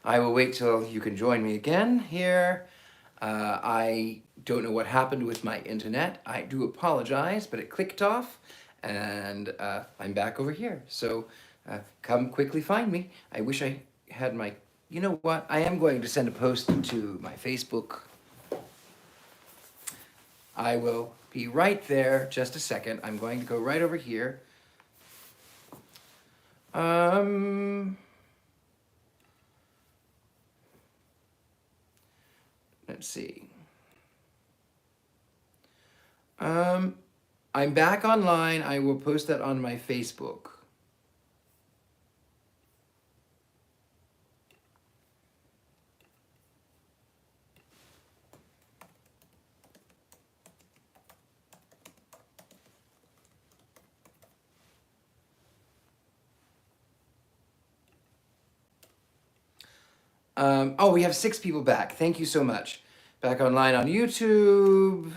I will wait till you can join me again here. I don't know what happened with my internet. I do apologize, but it clicked off and I'm back over here. So come quickly find me. I wish I had my, you know what? I am going to send a post to my Facebook. I will be right there, just a second. I'm going to go right over here. Let's see. I'm back online. I will post that on my Facebook. Oh, we have 6 people back. Thank you so much. Back online on YouTube.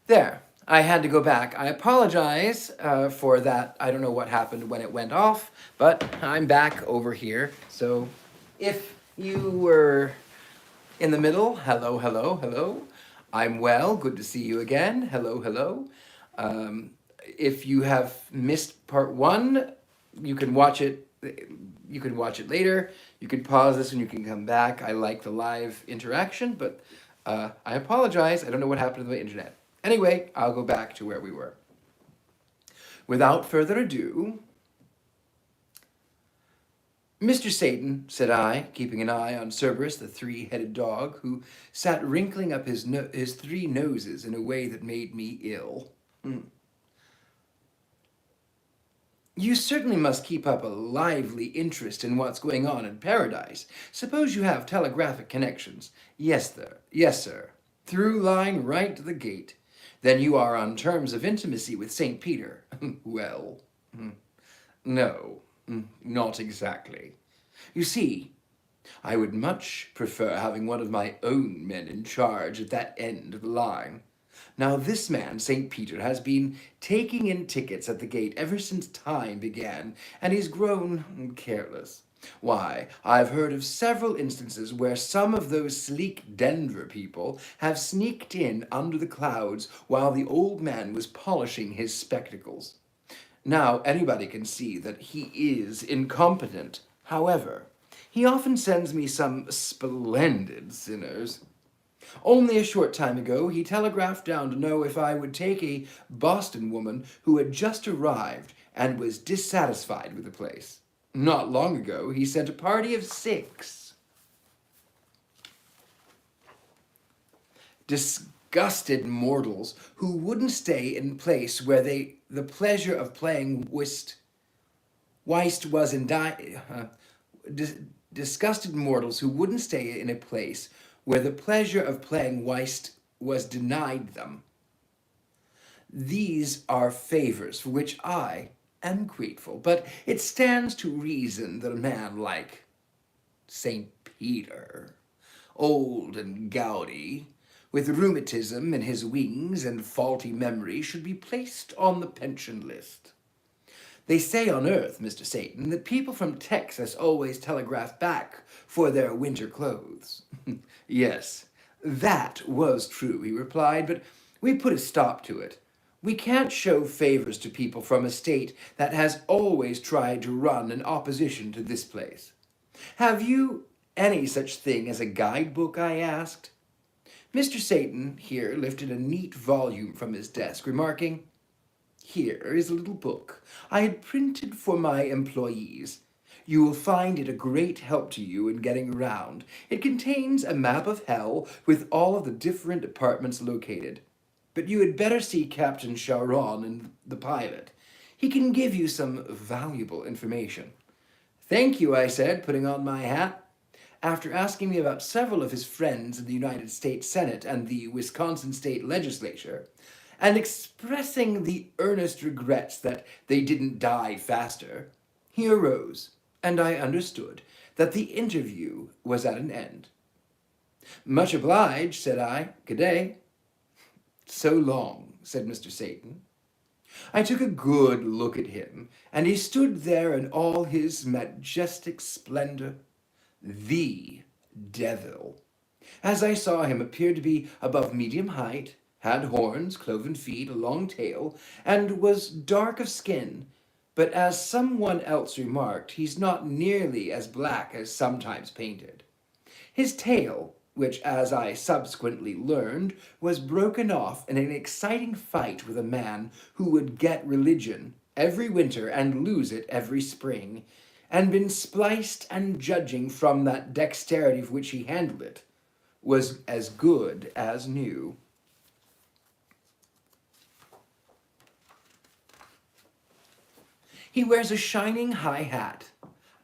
There. I had to go back. I apologize for that. I don't know what happened when it went off, but I'm back over here. So if you were in the middle, hello, hello, hello. I'm well. Good to see you again. Hello, hello. If you have missed part 1, you can watch it. You can watch it later. You can pause this and you can come back. I like the live interaction, but I apologize. I don't know what happened to the internet. Anyway, I'll go back to where we were. Without further ado, Mr. Satan, said I, keeping an eye on Cerberus, the 3-headed dog, who sat wrinkling up his 3 noses in a way that made me ill. You certainly must keep up a lively interest in what's going on in paradise. Suppose you have telegraphic connections. Yes, sir. Yes, sir. Through line right to the gate. Then you are on terms of intimacy with St. Peter. Well, no, not exactly. You see, I would much prefer having one of my own men in charge at that end of the line. Now this man, St. Peter, has been taking in tickets at the gate ever since time began, and he's grown careless. Why, I've heard of several instances where some of those sleek Denver people have sneaked in under the clouds while the old man was polishing his spectacles. Now anybody can see that he is incompetent. However, he often sends me some splendid sinners. Only a short time ago, he telegraphed down to know if I would take a Boston woman who had just arrived and was dissatisfied with the place. Not long ago, he sent a party of 6 disgusted mortals who wouldn't stay in place where the pleasure of playing whist was disgusted mortals who wouldn't stay in a place where the pleasure of playing whist was denied them. These are favors for which I am grateful, but it stands to reason that a man like St. Peter, old and gouty, with rheumatism in his wings and faulty memory, should be placed on the pension list. They say on Earth, Mr. Satan, that people from Texas always telegraph back for their winter clothes. Yes, that was true, he replied, but we put a stop to it. We can't show favors to people from a state that has always tried to run in opposition to this place. Have you any such thing as a guidebook? I asked. Mr. Satan here lifted a neat volume from his desk, remarking, "Here is a little book I had printed for my employees. You will find it a great help to you in getting around. It contains a map of hell with all of the different departments located. But you had better see Captain Charon and the pilot. He can give you some valuable information." "Thank you," I said, putting on my hat. After asking me about several of his friends in the United States Senate and the Wisconsin State Legislature, and expressing the earnest regrets that they didn't die faster, he arose, and I understood that the interview was at an end. "Much obliged," said I. "Good day." so long," said Mr. Satan. I took a good look at him, and he stood there in all his majestic splendor, the devil. As I saw him, appeared to be above medium height, had horns, cloven feet, a long tail, and was dark of skin. But as someone else remarked, he's not nearly as black as sometimes painted. His tail, which, as I subsequently learned, was broken off in an exciting fight with a man who would get religion every winter and lose it every spring, and been spliced, and judging from that dexterity with which he handled it, was as good as new. He wears a shining high hat,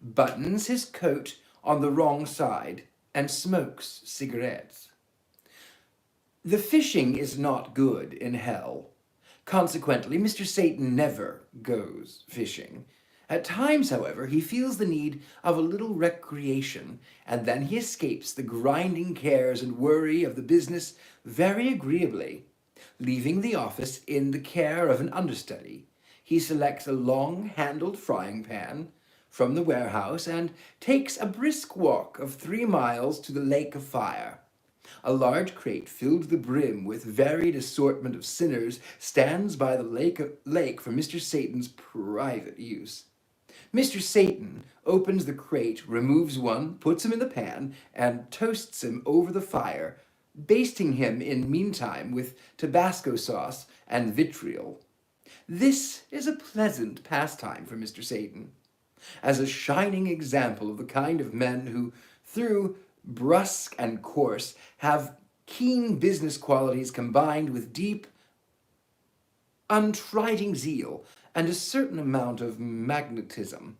buttons his coat on the wrong side, and smokes cigarettes. The fishing is not good in hell. Consequently, Mr. Satan never goes fishing. At times, however, he feels the need of a little recreation, and then he escapes the grinding cares and worry of the business very agreeably. Leaving the office in the care of an understudy, he selects a long-handled frying pan from the warehouse and takes a brisk walk of 3 miles to the lake of fire. A large crate filled to the brim with varied assortment of sinners stands by the lake for Mr. Satan's private use. Mr. Satan opens the crate, removes one, puts him in the pan, and toasts him over the fire, basting him in meantime with Tabasco sauce and vitriol. This is a pleasant pastime for Mr. Satan, as a shining example of the kind of men who, through brusque and coarse, have keen business qualities combined with deep, untried zeal and a certain amount of magnetism.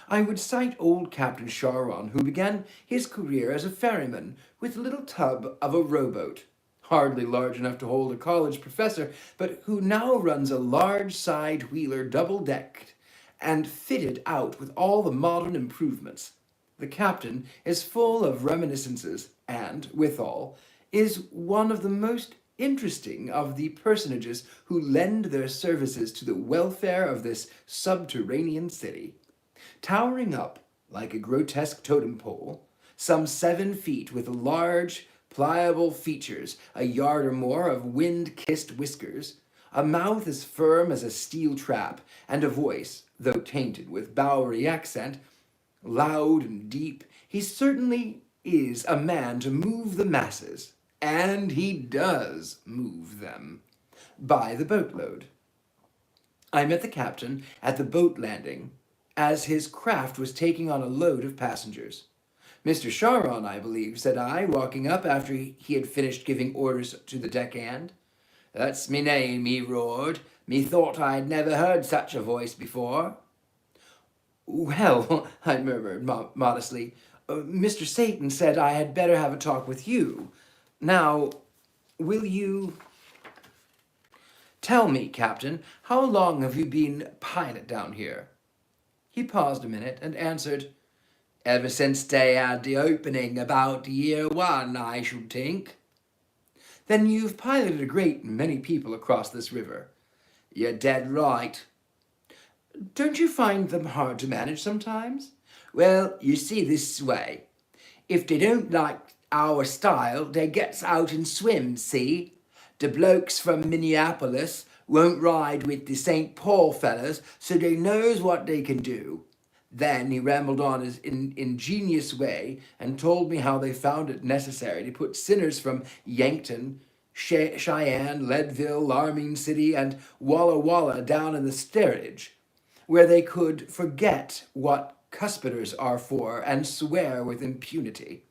I would cite old Captain Charon, who began his career as a ferryman with a little tub of a rowboat, hardly large enough to hold a college professor, but who now runs a large side-wheeler double-decked and fitted out with all the modern improvements. The captain is full of reminiscences and, withal, is one of the most interesting of the personages who lend their services to the welfare of this subterranean city. Towering up like a grotesque totem pole, some 7 feet, with large, pliable features, a yard or more of wind-kissed whiskers, a mouth as firm as a steel trap, and a voice, though tainted with Bowery accent, loud and deep, he certainly is a man to move the masses, and he does move them, by the boatload. I met the captain at the boat landing, as his craft was taking on a load of passengers. "Mr. Charon, I believe," said I, walking up after he had finished giving orders to the deckhand. "That's me name," he roared. "Me thought I'd never heard such a voice before." "Well," I murmured modestly, "Mr. Satan said I had better have a talk with you. Now, will you tell me, Captain, how long have you been pilot down here?" He paused a minute and answered, "Ever since they had the opening, about year 1, I should think." "Then you've piloted a great many people across this river." "You're dead right." "Don't you find them hard to manage sometimes?" "Well, you see this way. If they don't like our style, they gets out and swims, see? The blokes from Minneapolis won't ride with the St. Paul fellas, so they knows what they can do." Then he rambled on his ingenious way and told me how they found it necessary to put sinners from Yankton, Cheyenne, Leadville, Larming City, and Walla Walla down in the steerage, where they could forget what cuspidors are for and swear with impunity.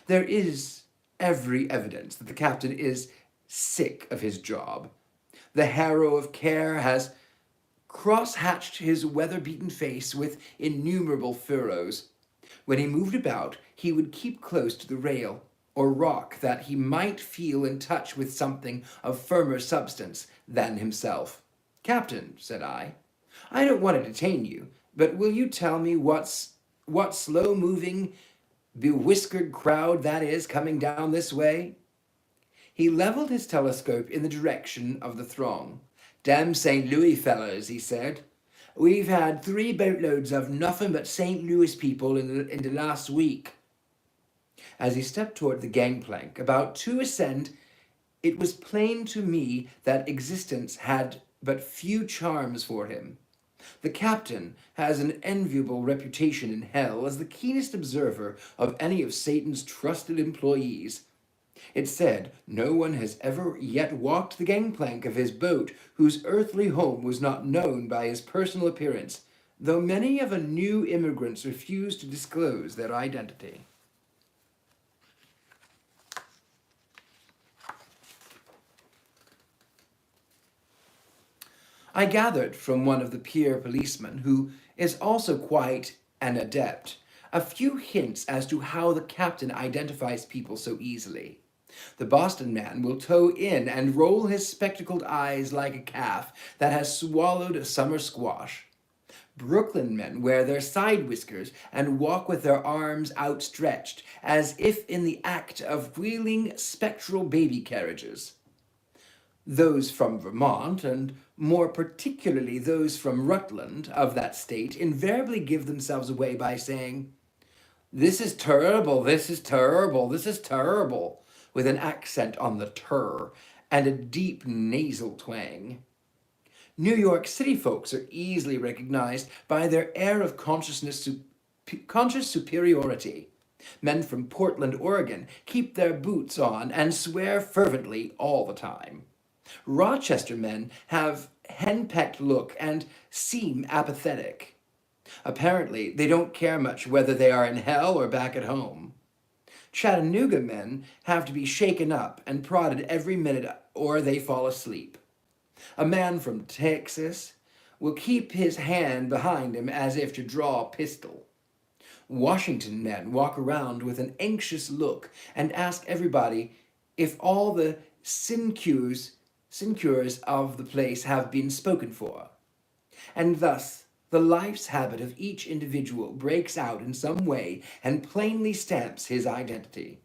There is every evidence that the captain is sick of his job. The harrow of care has cross-hatched his weather-beaten face with innumerable furrows. When he moved about, he would keep close to the rail or rock, that he might feel in touch with something of firmer substance than himself. "Captain," said I don't want to detain you, but will you tell me what slow-moving, bewhiskered crowd that is coming down this way?" He leveled his telescope in the direction of the throng. "Damn St. Louis fellows," he said. "We've had 3 boatloads of nothing but St. Louis people in the last week." As he stepped toward the gangplank, about to ascend, it was plain to me that existence had but few charms for him. The captain has an enviable reputation in hell as the keenest observer of any of Satan's trusted employees. It's said no one has ever yet walked the gangplank of his boat whose earthly home was not known by his personal appearance, though many of the new immigrants refuse to disclose their identity. I gathered from one of the pier policemen, who is also quite an adept, a few hints as to how the captain identifies people so easily. The Boston man will toe in and roll his spectacled eyes like a calf that has swallowed a summer squash. Brooklyn men wear their side whiskers and walk with their arms outstretched, as if in the act of wheeling spectral baby carriages. Those from Vermont, and more particularly those from Rutland of that state, invariably give themselves away by saying, "This is terrible, this is terrible, this is terrible," with an accent on the "ter" and a deep nasal twang. New York City folks are easily recognized by their air of conscious superiority. Men from Portland, Oregon keep their boots on and swear fervently all the time. Rochester men have henpecked look and seem apathetic. Apparently, they don't care much whether they are in hell or back at home. Chattanooga men have to be shaken up and prodded every minute or they fall asleep. A man from Texas will keep his hand behind him as if to draw a pistol. Washington men walk around with an anxious look and ask everybody if all the sinecures of the place have been spoken for. And thus, the life's habit of each individual breaks out in some way and plainly stamps his identity.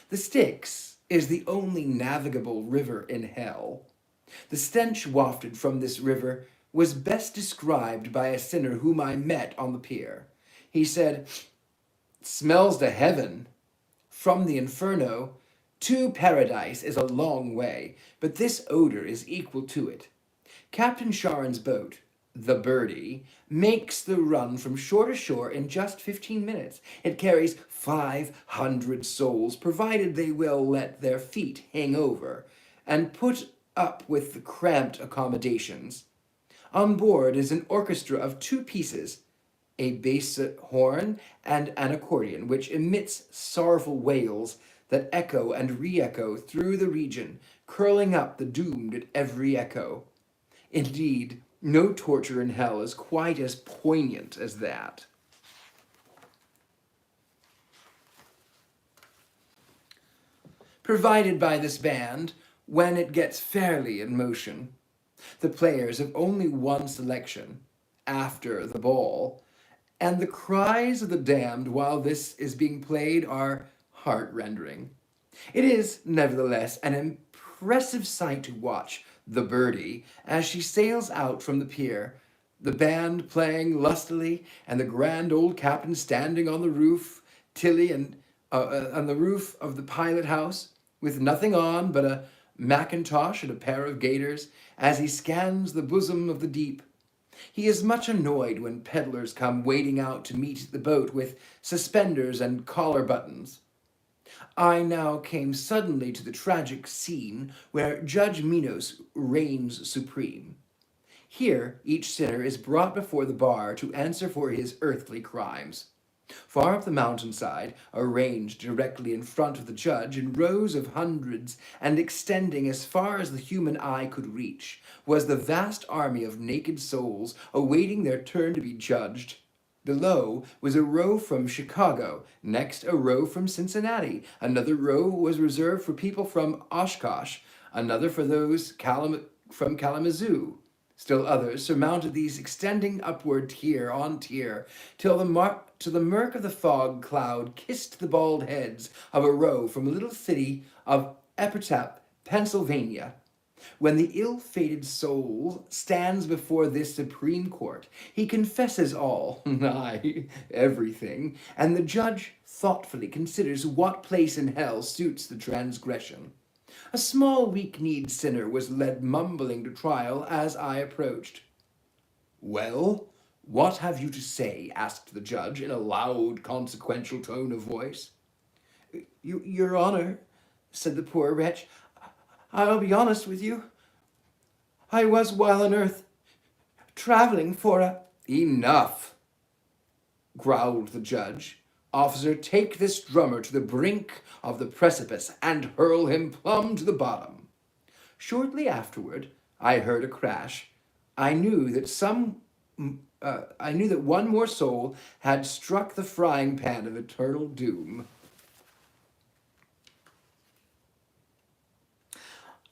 The Styx is the only navigable river in hell. The stench wafted from this river was best described by a sinner whom I met on the pier. He said, "It smells to heaven. From the inferno to paradise is a long way, but this odor is equal to it." Captain Sharon's boat, the Birdie, makes the run from shore to shore in just 15 minutes. It carries 500 souls, provided they will let their feet hang over and put up with the cramped accommodations. On board is an orchestra of 2 pieces, a bass horn and an accordion, which emits sorrowful wails that echo and re-echo through the region, curling up the doomed at every echo. Indeed, no torture in hell is quite as poignant as that. Provided by this band, when it gets fairly in motion, the players have only one selection, after the ball, and the cries of the damned while this is being played are heart-rending. It is, nevertheless, an impressive sight to watch the Birdie as she sails out from the pier, the band playing lustily, and the grand old captain standing on the roof, on the roof of the pilot house, with nothing on but a mackintosh and a pair of gaiters, as he scans the bosom of the deep. He is much annoyed when peddlers come wading out to meet the boat with suspenders and collar buttons. I now came suddenly to the tragic scene where Judge Minos reigns supreme. Here, each sinner is brought before the bar to answer for his earthly crimes. Far up the mountainside, arranged directly in front of the judge in rows of hundreds and extending as far as the human eye could reach, was the vast army of naked souls awaiting their turn to be judged. Below was a row from Chicago, next a row from Cincinnati, another row was reserved for people from Oshkosh, another for those from Kalamazoo. Still others surmounted these, extending upward tier on tier, till the murk of the fog cloud kissed the bald heads of a row from a little city of epitaph, Pennsylvania. When the ill-fated soul stands before this Supreme Court, he confesses all, aye, everything, and the judge thoughtfully considers what place in hell suits the transgression. A small, weak-kneed sinner was led mumbling to trial as I approached. "Well, what have you to say?" asked the judge in a loud, consequential tone of voice. Your Honor," said the poor wretch, "I'll be honest with you. I was, while on earth, traveling for a—" "Enough," growled the judge. "Officer, take this drummer to the brink of the precipice and hurl him plumb to the bottom." Shortly afterward, I heard a crash. I knew that one more soul had struck the frying pan of eternal doom.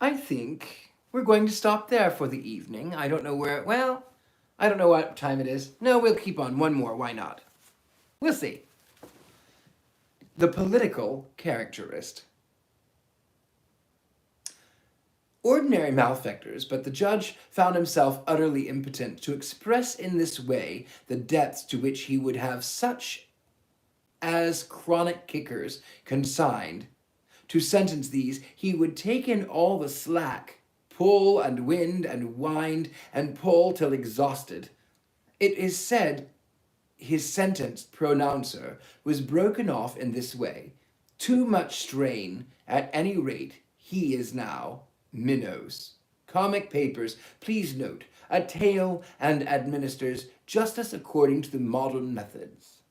I think we're going to stop there for the evening. I don't know I don't know what time it is. No, we'll keep on one more. Why not? We'll see. The political caricaturist. Ordinary malefactors, but the judge found himself utterly impotent to express in this way the depths to which he would have such as chronic kickers consigned. To sentence these, he would take in all the slack, pull and wind and wind and pull till exhausted. It is said his sentence pronouncer was broken off in this way. Too much strain, at any rate, he is now minnows. Comic papers, please note, a tale and administers justice according to the modern methods.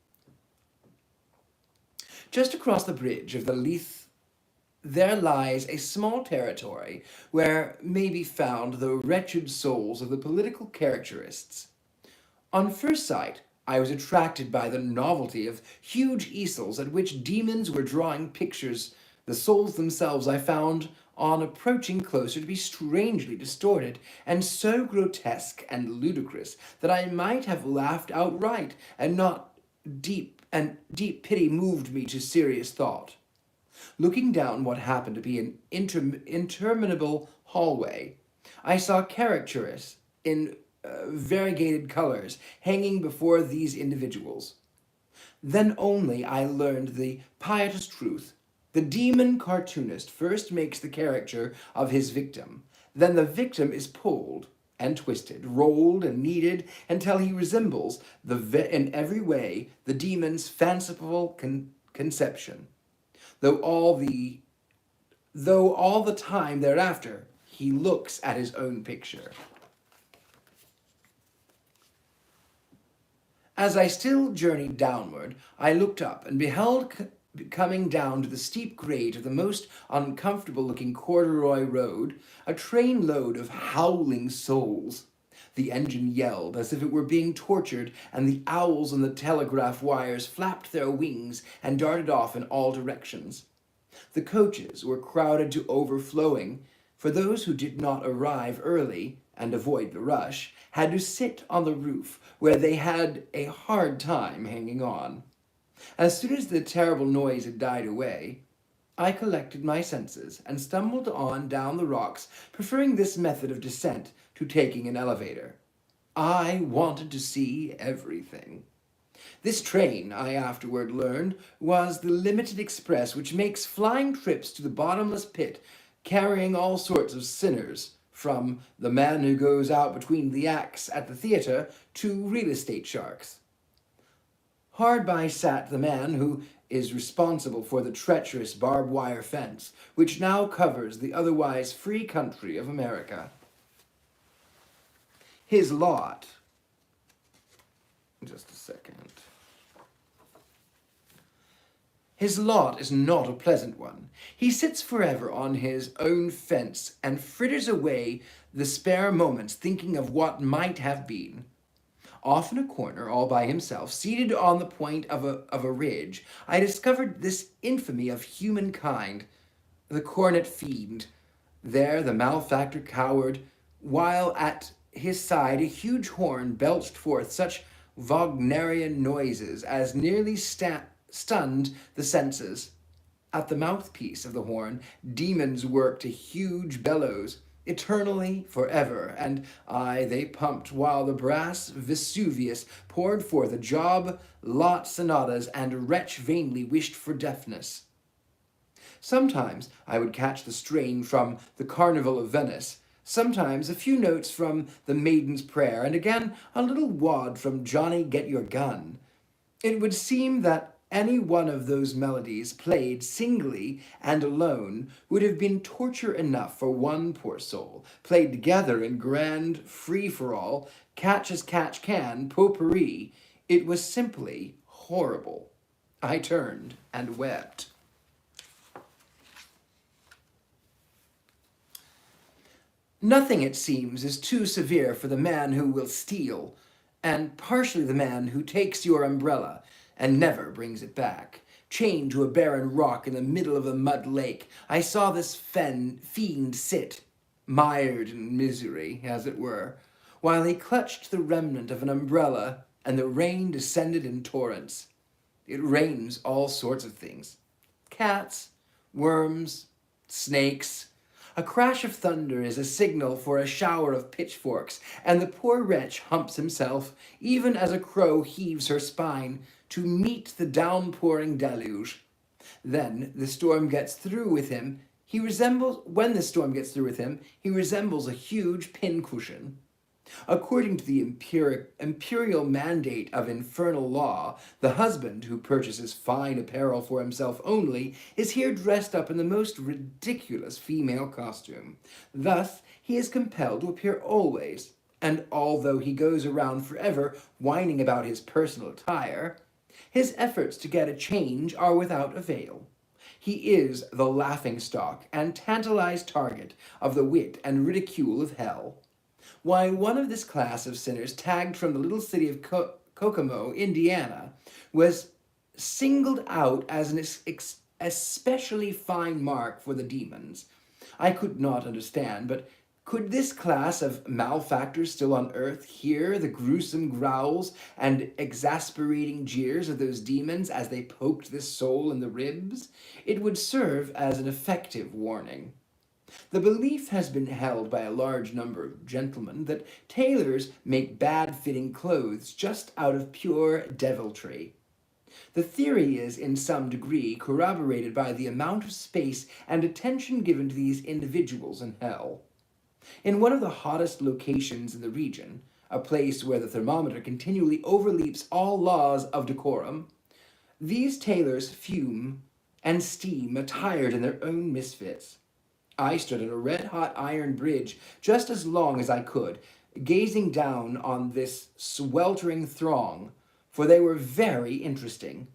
Just across the bridge of the Leith there lies a small territory where may be found the wretched souls of the political caricaturists. On first sight, I was attracted by the novelty of huge easels at which demons were drawing pictures. The souls themselves I found, on approaching closer, to be strangely distorted, and so grotesque and ludicrous that I might have laughed outright, and not deep pity moved me to serious thought. Looking down what happened to be an interminable hallway, I saw caricaturists in variegated colors hanging before these individuals. Then only I learned the pietous truth. The demon cartoonist first makes the caricature of his victim. Then the victim is pulled and twisted, rolled and kneaded until he resembles in every way the demon's fanciful conception. Though all the time thereafter he looks at his own picture. As I still journeyed downward, I looked up and beheld coming down to the steep grade of the most uncomfortable-looking corduroy road a trainload of howling souls. The engine yelled as if it were being tortured, and the owls on the telegraph wires flapped their wings and darted off in all directions. The coaches were crowded to overflowing, for those who did not arrive early and avoid the rush had to sit on the roof, where they had a hard time hanging on. As soon as the terrible noise had died away, I collected my senses and stumbled on down the rocks, preferring this method of descent to taking an elevator. I wanted to see everything. This train, I afterward learned, was the limited express which makes flying trips to the bottomless pit, carrying all sorts of sinners, from the man who goes out between the acts at the theater to real estate sharks. Hard by sat the man who is responsible for the treacherous barbed wire fence, which now covers the otherwise free country of America. His lot. Just a second. His lot is not a pleasant one. He sits forever on his own fence and fritters away the spare moments thinking of what might have been. Off in a corner, all by himself, seated on the point of a ridge, I discovered this infamy of humankind, the cornet fiend. There the malefactor cowered, while at his side a huge horn belched forth such Wagnerian noises as nearly stunned the senses. At the mouthpiece of the horn, demons worked a huge bellows, eternally, forever, and aye, they pumped while the brass Vesuvius poured forth a job, lot sonatas, and wretch vainly wished for deafness. Sometimes I would catch the strain from the Carnival of Venice, sometimes a few notes from the Maiden's Prayer, and again a little wad from Johnny Get Your Gun. It would seem that any one of those melodies played singly and alone would have been torture enough for one poor soul. Played together in grand free-for-all, catch as catch can, potpourri, it was simply horrible. I turned and wept. Nothing, it seems, is too severe for the man who will steal, and partially the man who takes your umbrella and never brings it back. Chained to a barren rock in the middle of a mud lake, I saw this fiend sit, mired in misery, as it were, while he clutched the remnant of an umbrella, and the rain descended in torrents. It rains all sorts of things. Cats, worms, snakes. A crash of thunder is a signal for a shower of pitchforks, and the poor wretch humps himself, even as a crow heaves her spine, to meet the downpouring deluge. When the storm gets through with him, he resembles a huge pincushion. According to the imperial mandate of infernal law, the husband who purchases fine apparel for himself only is here dressed up in the most ridiculous female costume. Thus, he is compelled to appear always, and although he goes around forever whining about his personal attire, his efforts to get a change are without avail. He is the laughingstock and tantalized target of the wit and ridicule of hell. Why, one of this class of sinners, tagged from the little city of Kokomo, Indiana, was singled out as an especially fine mark for the demons. I could not understand, but could this class of malefactors still on earth hear the gruesome growls and exasperating jeers of those demons as they poked this soul in the ribs? It would serve as an effective warning. The belief has been held by a large number of gentlemen that tailors make bad-fitting clothes just out of pure deviltry. The theory is, in some degree, corroborated by the amount of space and attention given to these individuals in hell. In one of the hottest locations in the region, a place where the thermometer continually overleaps all laws of decorum, these tailors fume and steam attired in their own misfits. I stood on a red-hot iron bridge just as long as I could, gazing down on this sweltering throng, for they were very interesting.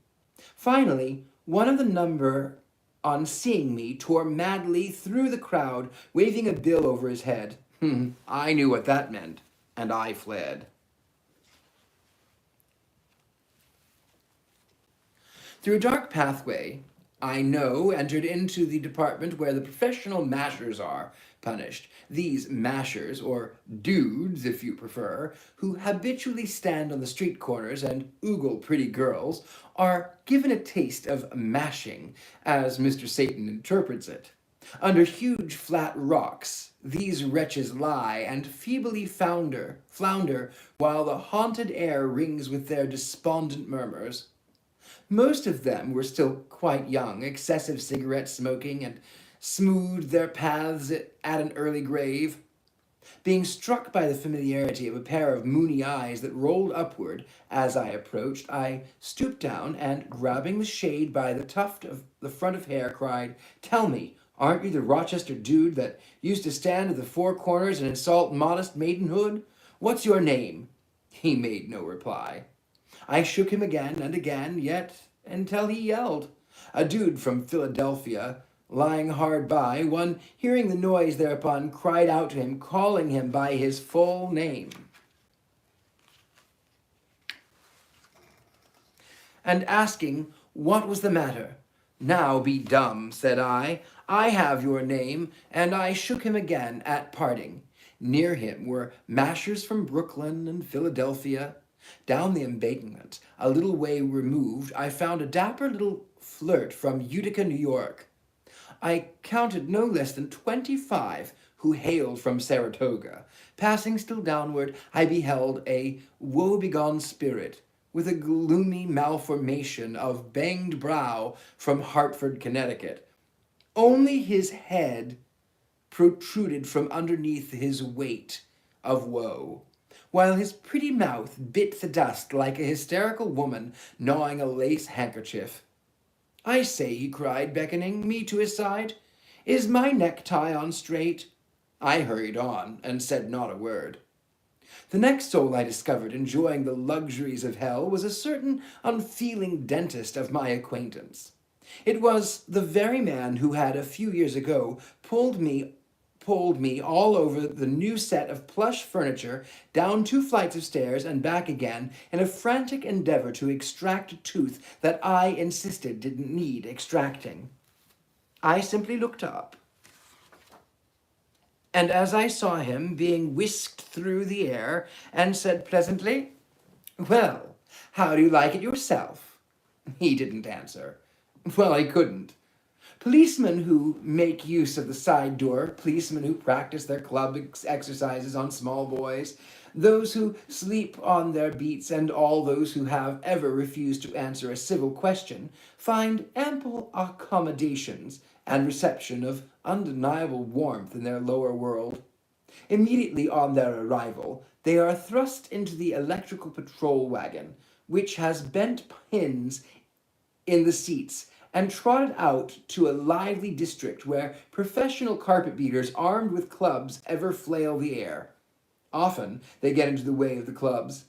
Finally, one of the number, on seeing me, tore madly through the crowd, waving a bill over his head. I knew what that meant, and I fled. Through a dark pathway, I entered into the department where the professional mashers are punished. These mashers, or dudes if you prefer, who habitually stand on the street corners and ogle pretty girls, are given a taste of mashing, as Mr. Satan interprets it. Under huge flat rocks, these wretches lie and feebly flounder, while the haunted air rings with their despondent murmurs. Most of them were still quite young, excessive cigarette smoking, and smoothed their paths at an early grave. Being struck by the familiarity of a pair of moony eyes that rolled upward as I approached, I stooped down and, grabbing the shade by the tuft of the front of hair, cried, "Tell me, aren't you the Rochester dude that used to stand at the four corners and insult modest maidenhood? What's your name?" He made no reply. I shook him again and again, yet until he yelled. A dude from Philadelphia, lying hard by, one hearing the noise thereupon, cried out to him, calling him by his full name. And asking what was the matter. "Now be dumb," said I have your name," and I shook him again at parting. Near him were mashers from Brooklyn and Philadelphia. Down the embankment, a little way removed, I found a dapper little flirt from Utica, New York. I counted no less than 25 who hailed from Saratoga. Passing still downward, I beheld a woebegone spirit with a gloomy malformation of banged brow from Hartford, Connecticut. Only his head protruded from underneath his weight of woe, while his pretty mouth bit the dust like a hysterical woman gnawing a lace handkerchief. "I say," he cried, beckoning me to his side, "is my necktie on straight?" I hurried on, and said not a word. The next soul I discovered enjoying the luxuries of hell was a certain unfeeling dentist of my acquaintance. It was the very man who had a few years ago pulled me all over the new set of plush furniture, down 2 flights of stairs and back again, in a frantic endeavor to extract a tooth that I insisted didn't need extracting. I simply looked up, and as I saw him being whisked through the air, and said pleasantly, "Well, how do you like it yourself?" He didn't answer. Well, I couldn't. Policemen who make use of the side door, policemen who practice their club exercises on small boys, those who sleep on their beats, and all those who have ever refused to answer a civil question, find ample accommodations and reception of undeniable warmth in their lower world. Immediately on their arrival, they are thrust into the electrical patrol wagon, which has bent pins in the seats, and trotted out to a lively district where professional carpet beaters armed with clubs ever flail the air. Often they get into the way of the clubs.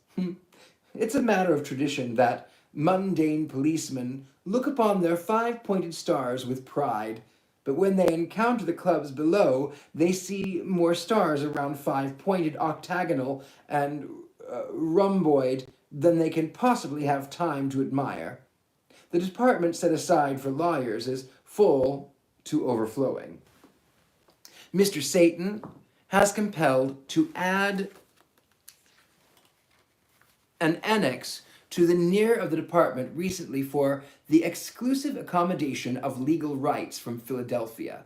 It's a matter of tradition that mundane policemen look upon their 5-pointed stars with pride, but when they encounter the clubs below, they see more stars around 5-pointed, octagonal, and rhomboid than they can possibly have time to admire. The department set aside for lawyers is full to overflowing. Mr. Satan has compelled to add an annex to the near of the department recently for the exclusive accommodation of legal rights from Philadelphia.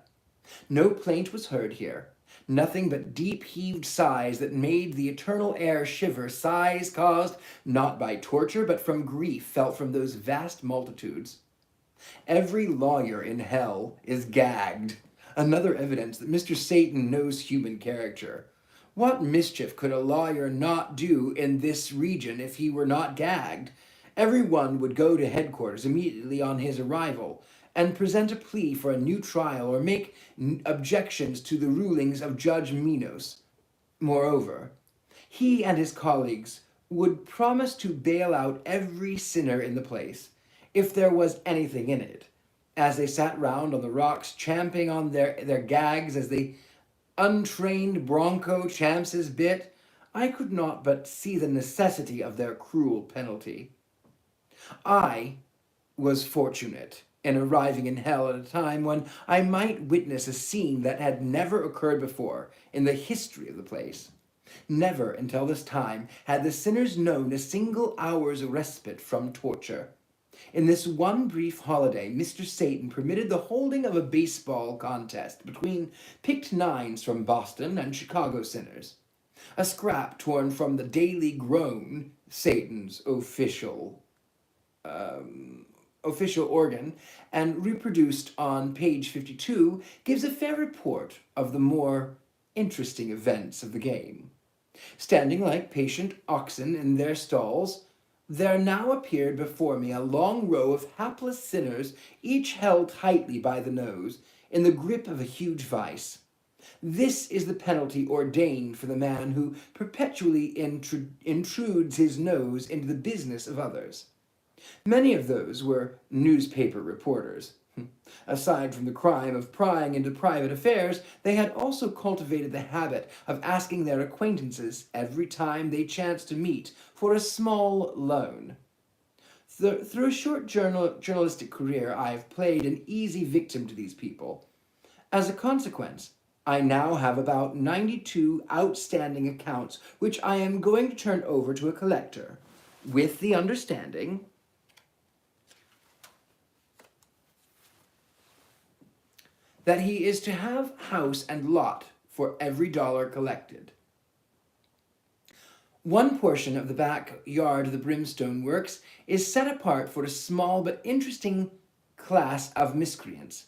No plaint was heard here. Nothing but deep-heaved sighs that made the eternal air shiver, sighs caused not by torture but from grief felt from those vast multitudes. Every lawyer in hell is gagged, another evidence that Mr. Satan knows human character. What mischief could a lawyer not do in this region if he were not gagged? Everyone would go to headquarters immediately on his arrival, and present a plea for a new trial or make objections to the rulings of Judge Minos. Moreover, he and his colleagues would promise to bail out every sinner in the place, if there was anything in it, as they sat round on the rocks champing on their gags as the untrained bronco champs his bit. I could not but see the necessity of their cruel penalty. I was fortunate in arriving in hell at a time when I might witness a scene that had never occurred before in the history of the place. Never until this time had the sinners known a single hour's respite from torture. In this one brief holiday, Mr. Satan permitted the holding of a baseball contest between picked nines from Boston and Chicago sinners. A scrap torn from the Daily Groan, Satan's official organ, and reproduced on page 52, gives a fair report of the more interesting events of the game. Standing like patient oxen in their stalls, there now appeared before me a long row of hapless sinners, each held tightly by the nose, in the grip of a huge vice. This is the penalty ordained for the man who perpetually intrudes his nose into the business of others. Many of those were newspaper reporters. Aside from the crime of prying into private affairs, they had also cultivated the habit of asking their acquaintances every time they chanced to meet for a small loan. Through a short journalistic career, I have played an easy victim to these people. As a consequence, I now have about 92 outstanding accounts, which I am going to turn over to a collector, with the understanding that he is to have house and lot for every dollar collected. One portion of the backyard of the Brimstone Works is set apart for a small but interesting class of miscreants.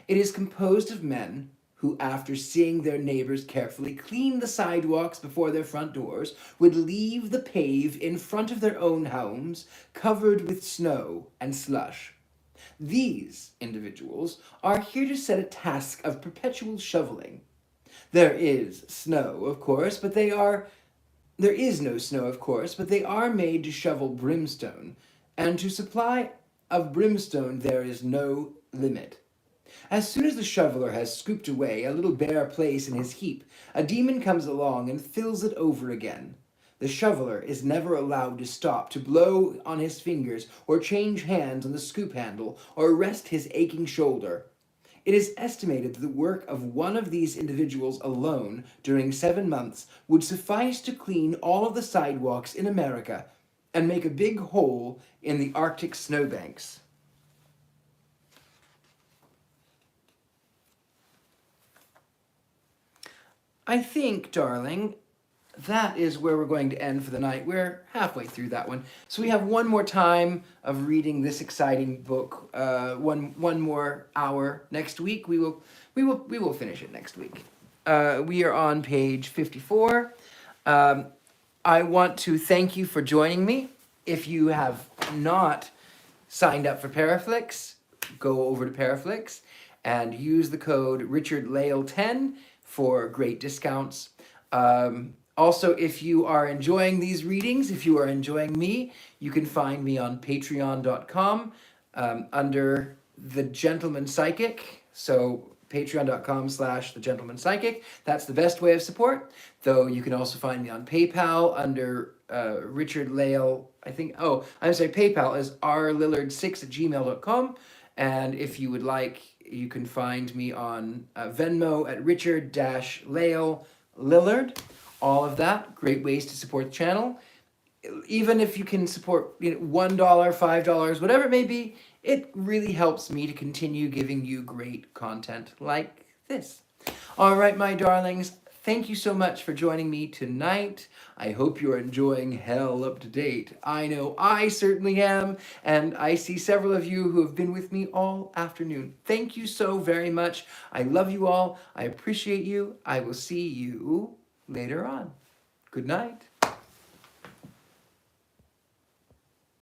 It is composed of men who, after seeing their neighbors carefully clean the sidewalks before their front doors, would leave the pave in front of their own homes covered with snow and slush. These individuals are here to set a task of perpetual shoveling. There is snow, of course, but there is no snow, of course, but they are made to shovel brimstone, and to supply of brimstone there is no limit. As soon as the shoveler has scooped away a little bare place in his heap, a demon comes along and fills it over again. The shoveler is never allowed to stop to blow on his fingers or change hands on the scoop handle or rest his aching shoulder. It is estimated that the work of one of these individuals alone during 7 months would suffice to clean all of the sidewalks in America and make a big hole in the Arctic snowbanks. I think, darling, that is where we're going to end for the night. We're halfway through that one. So we have one more time of reading this exciting book, one more hour next week. We will finish it next week. We are on page 54. I want to thank you for joining me. If you have not signed up for Paraflix, go over to Paraflix and use the code Richard-Lael10 for great discounts. Also, if you are enjoying these readings, if you are enjoying me, you can find me on patreon.com under The Gentleman Psychic. So patreon.com/The Gentleman Psychic. That's the best way of support. Though you can also find me on PayPal under Richard-Lael, PayPal is rlillard6@gmail.com. And if you would like, you can find me on Venmo at Richard-Lael Lillard. All of that, great ways to support the channel. Even if you can support $1, $5, whatever it may be, it really helps me to continue giving you great content like this. All right, my darlings, thank you so much for joining me tonight. I hope you're enjoying Hell Up to Date. I know I certainly am, and I see several of you who have been with me all afternoon. Thank you so very much. I love you all. I appreciate you. I will see you later on. Good night.